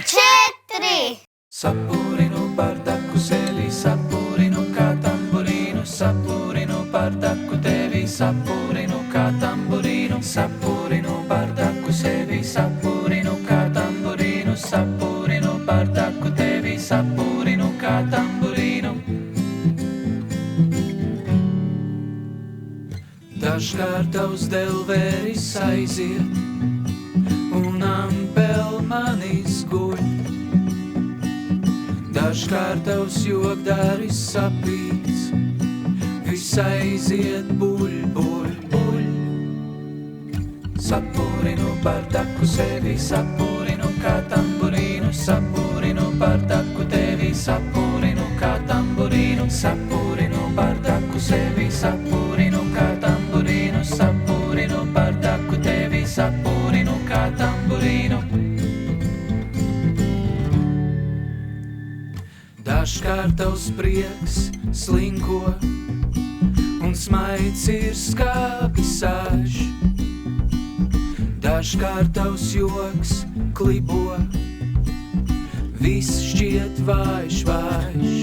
4. Sapurinu par taku sevi, sapurinu kā tamburīnu, sapurinu par taku tevi, sapurinu kā tamburīnu, sapurinu par taku sevi, sapurinu kā tamburīnu, sapurinu par taku tevi, sapurinu kā tamburīnu. Dažkārt tavs delvēris aiziet, un ampel manis guļ. Dažkārt tavs jokdāris sapīts, viss aiziet buļ, buļ, buļ. Sapurinu par taku sevi, sapurinu kā tamburīnu, sapurinu par taku tevi, sapurinu kā tamburīnu, sapurinu par taku sevi, sapurinu kā tamburīnu, sapurinu par taku tevi, sapurinu kā tamburīnu. Dažkārt tavs prieks slinko, un smaids ir skābi sāž. Dažkārt tavs joks klibo, viss šķiet vājš, vājš.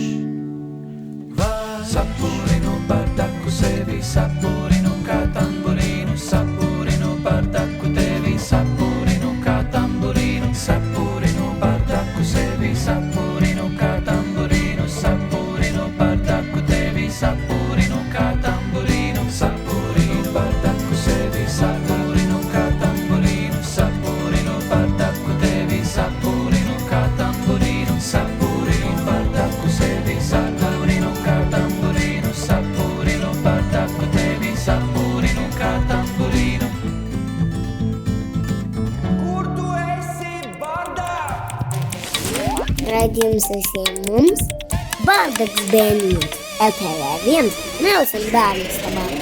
Sapurinu par taku sevi, sapurinu kā tamburīnu, sapurinu par taku tevi, sapurinu kā tamburīnu, sapurinu par taku sevi, sapurinu kā tamburīnu, sapurinu par taku tevi, sapurinu kā tamburīnu, sapurinu par taku sevi, sapurinu kā tamburīnu, sapurinu par taku tevi, sapurinu kā tamburīnu, sapurinu par taku sevi, sapurinu kā tamburīnu, sapurinu par taku tevi, sapurinu kā tamburīnu. Kur tu esi, Barda? Raidījums visiem mums Bardaks bērniņš. LTV1 Nelson bērnistabā.